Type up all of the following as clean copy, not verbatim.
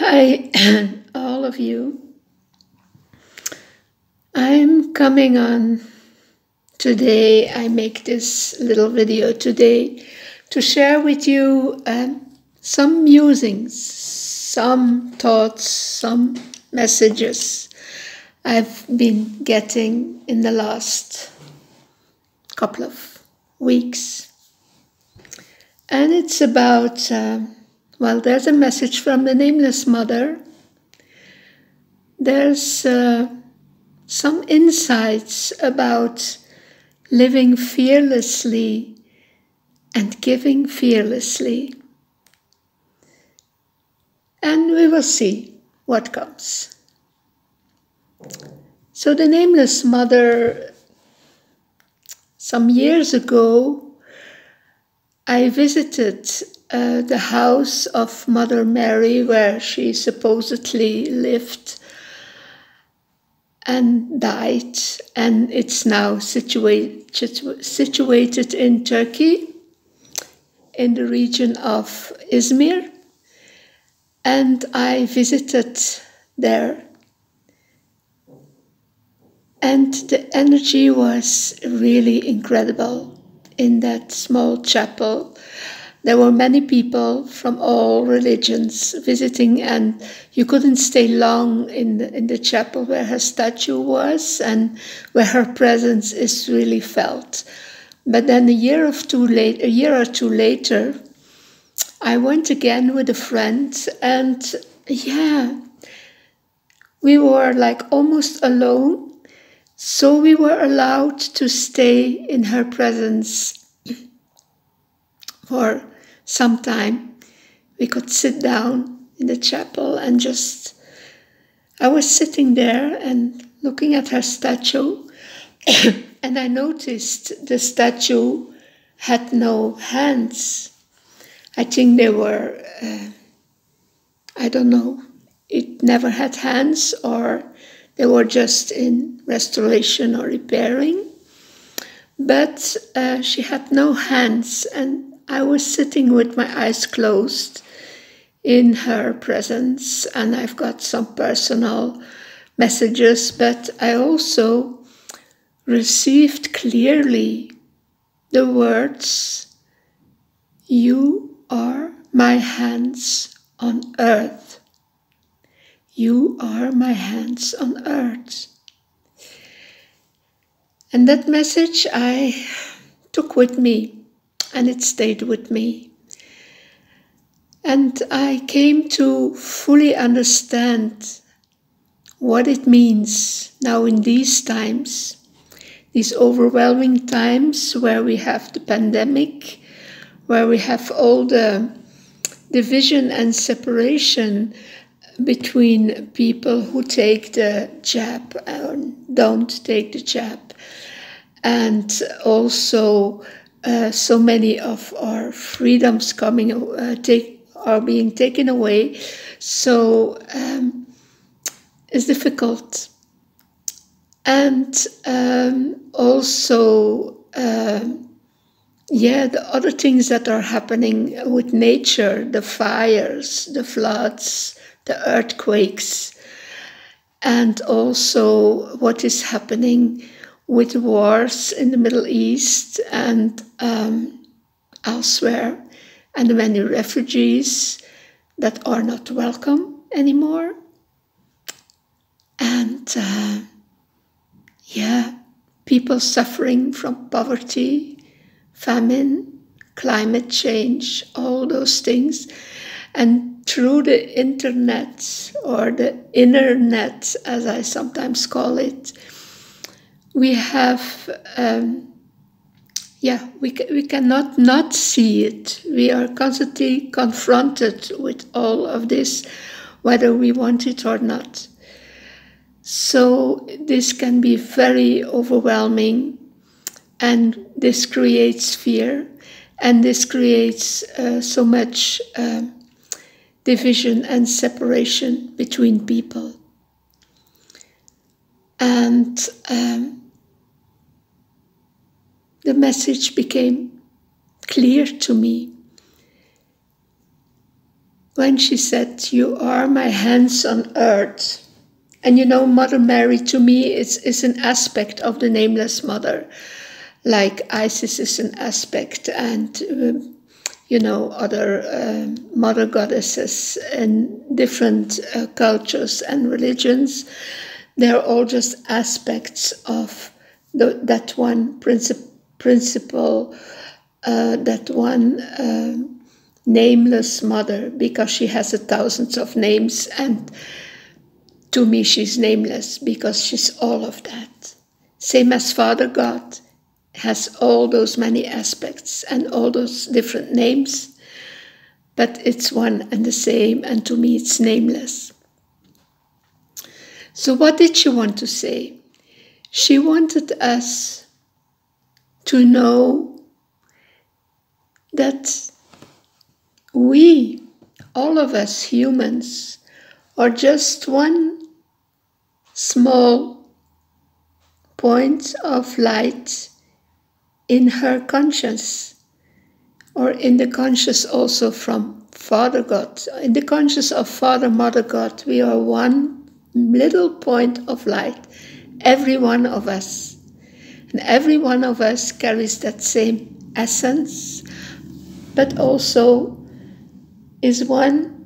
Hi, all of you. I'm coming on today. I make this little video today to share with you some musings, some thoughts, some messages I've been getting in the last couple of weeks. And it's about, there's a message from the Nameless Mother. There's some insights about living fearlessly and giving fearlessly. And we will see what comes. So the Nameless Mother, some years ago, I visited the house of Mother Mary where she supposedly lived and died, and it's now situated in Turkey, in the region of Izmir, and I visited there. And the energy was really incredible in that small chapel. There were many people from all religions visiting, and you couldn't stay long in the chapel where her statue was and where her presence is really felt. But then a year or two later, I went again with a friend, and we were like almost alone. So we were allowed to stay in her presence for some time. We could sit down in the chapel and I was sitting there and looking at her statue, and I noticed the statue had no hands. I think they were, I don't know, it never had hands, or they were just in restoration or repairing. But she had no hands, and I was sitting with my eyes closed in her presence, and I've got some personal messages, but I also received clearly the words, "You are my hands on earth. You are my hands on earth." And that message I took with me, and it stayed with me. And I came to fully understand what it means now in these times, these overwhelming times where we have the pandemic, where we have all the division and separation between people who take the jab and don't take the jab. And also so many of our freedoms are being taken away. So it's difficult. And also, the other things that are happening with nature, the fires, the floods, the earthquakes, and also what is happening with wars in the Middle East and elsewhere, and the many refugees that are not welcome anymore. And people suffering from poverty, famine, climate change, all those things. And through the internet, or the inner net, as I sometimes call it, we have, we cannot not see it. We are constantly confronted with all of this, whether we want it or not. So this can be very overwhelming, and this creates fear, and this creates so much division and separation between people. And the message became clear to me. when she said, "You are my hands on earth." And Mother Mary to me is an aspect of the Nameless Mother, like Isis is an aspect, and other mother goddesses in different cultures and religions. They're all just aspects of that one principle, that one nameless mother, because she has thousands of names, and to me she's nameless because she's all of that. Same as Father God has all those many aspects and all those different names, but it's one and the same, and to me it's nameless. So what did she want to say? She wanted us to know that we, all of us humans, are just one small point of light in her conscience, or in the conscious also from Father God. In the conscious of Father, Mother God, we are one little point of light, every one of us. And every one of us carries that same essence, but also is one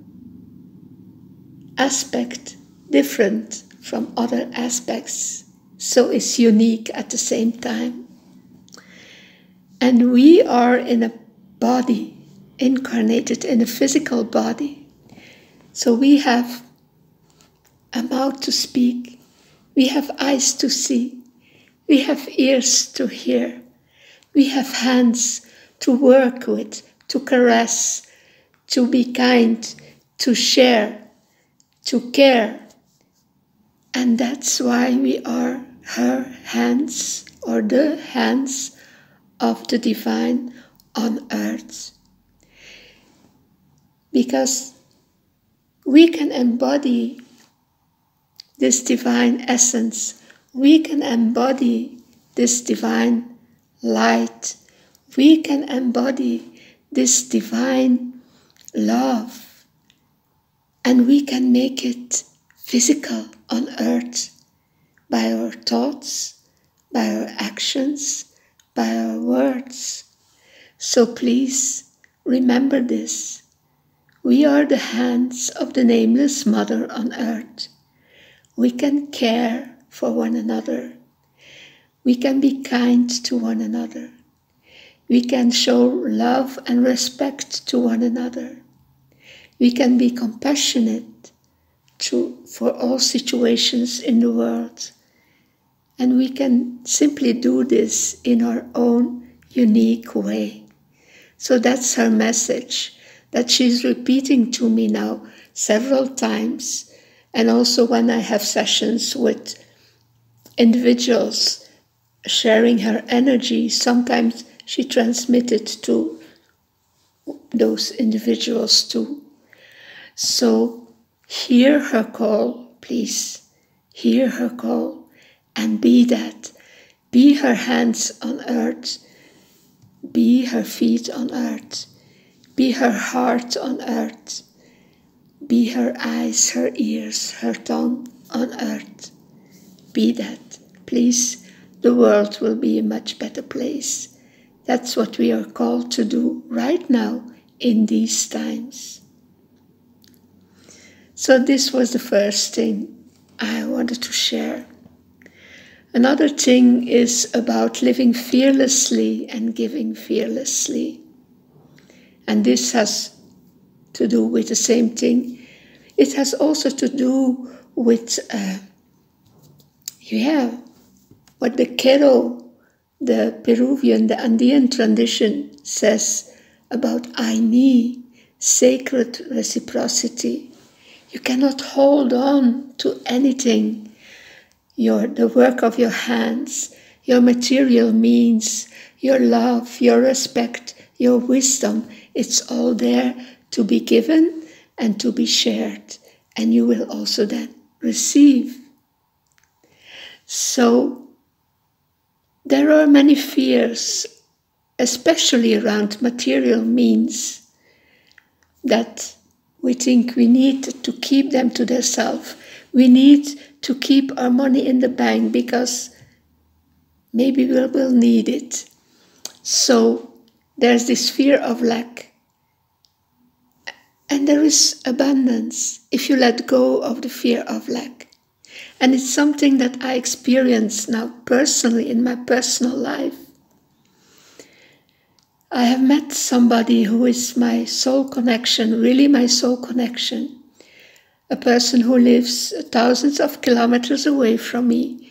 aspect different from other aspects, so is unique at the same time. And we are in a body, incarnated in a physical body. So we have a mouth to speak, we have eyes to see, we have ears to hear, we have hands to work with, to caress, to be kind, to share, to care. And that's why we are her hands, or the hands of the divine on earth. Because we can embody this divine essence, we can embody this divine light, we can embody this divine love, and we can make it physical on earth by our thoughts, by our actions, by our words. So please remember this. We are the hands of the Nameless Mother on earth. We can care for one another. We can be kind to one another. We can show love and respect to one another. We can be compassionate for all situations in the world. And we can simply do this in our own unique way. So that's her message that she's repeating to me now several times. And also when I have sessions with individuals sharing her energy, sometimes she transmits it to those individuals too. So hear her call, please. Hear her call and be that. Be her hands on earth. Be her feet on earth. Be her heart on earth. Be her eyes, her ears, her tongue on earth. Be that. Please, the world will be a much better place. That's what we are called to do right now in these times. So this was the first thing I wanted to share. Another thing is about living fearlessly and giving fearlessly. And this has to do with the same thing. It has also to do with, what the Quero, the Peruvian, the Andean tradition says about Aini, sacred reciprocity. You cannot hold on to anything. The work of your hands, your material means, your love, your respect, your wisdom, it's all there to be given and to be shared. And you will also then receive. So there are many fears, especially around material means, that We think we need to keep them to themselves. We need to keep our money in the bank because maybe we'll need it. So there's this fear of lack. And there is abundance if you let go of the fear of lack. And it's something that I experience now personally in my personal life. I have met somebody who is my soul connection, really my soul connection. A person who lives thousands of kilometers away from me,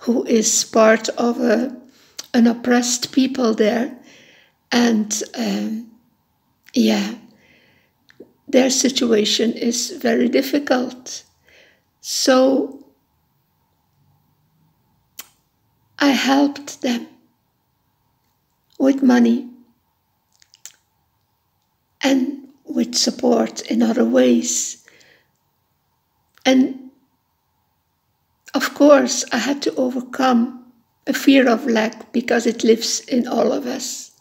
who is part of an oppressed people there. And their situation is very difficult. So I helped them with money and with support in other ways. And of course, I had to overcome a fear of lack because it lives in all of us.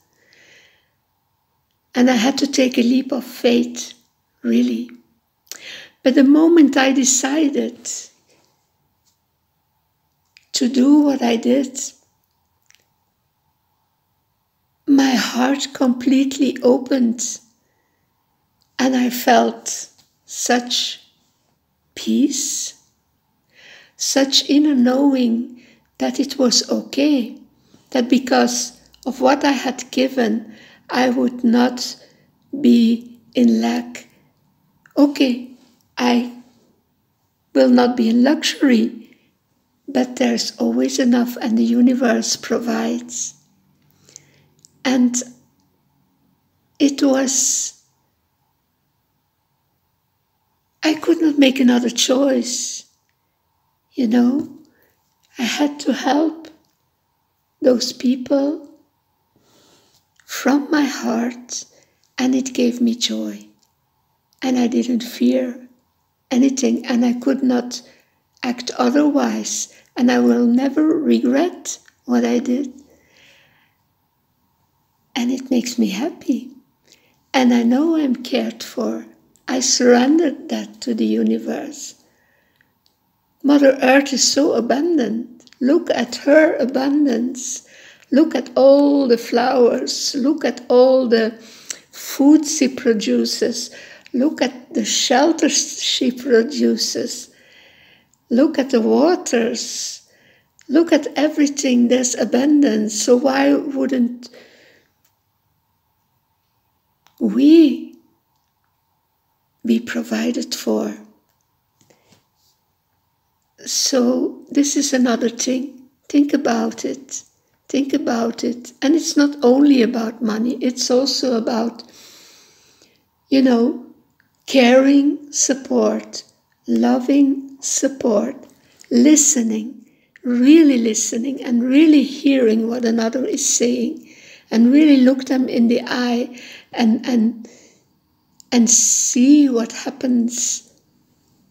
And I had to take a leap of faith, really. But the moment I decided to do what I did, my heart completely opened and I felt such peace, such inner knowing that it was okay, that because of what I had given, I would not be in lack. Okay, I will not be in luxury, but there's always enough and the universe provides. And it was, I could not make another choice, you know. I had to help those people from my heart, and it gave me joy. And I didn't fear anything, and I could not act otherwise, and I will never regret what I did. And it makes me happy. And I know I'm cared for. I surrendered that to the universe. Mother Earth is so abundant. Look at her abundance. Look at all the flowers. Look at all the food she produces. Look at the shelters she produces. Look at the waters. Look at everything. There's abundance. So why wouldn't we be provided for? So this is another thing. Think about it. Think about it. And it's not only about money. It's also about, caring support, loving support, listening, and really hearing what another is saying, and really look them in the eye and see what happens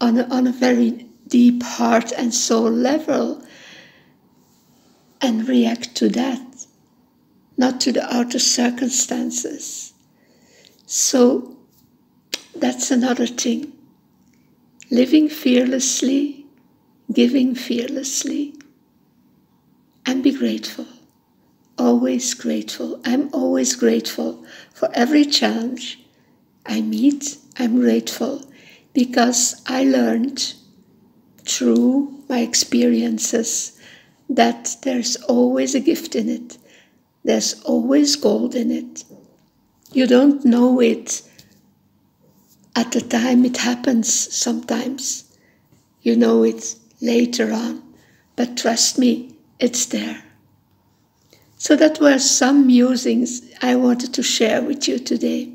on a very deep heart and soul level, and react to that, not to the outer circumstances. So that's another thing. Living fearlessly, giving fearlessly, and be grateful. Always grateful. I'm always grateful for every challenge I meet. I'm grateful because I learned through my experiences that there's always a gift in it. There's always gold in it. You don't know it at the time it happens sometimes. You know it later on. But trust me, it's there. So that were some musings I wanted to share with you today.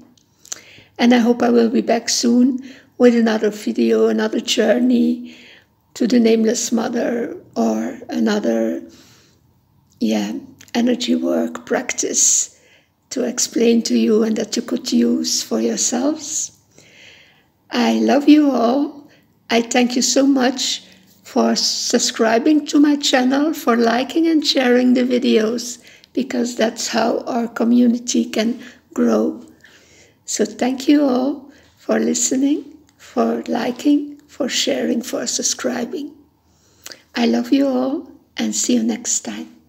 And I hope I will be back soon with another video, another journey to the Nameless Mother, or another energy work practice to explain to you and that you could use for yourselves. I love you all. I thank you so much for subscribing to my channel, for liking and sharing the videos, because that's how our community can grow. So thank you all for listening, for liking, for sharing, for subscribing. I love you all and see you next time.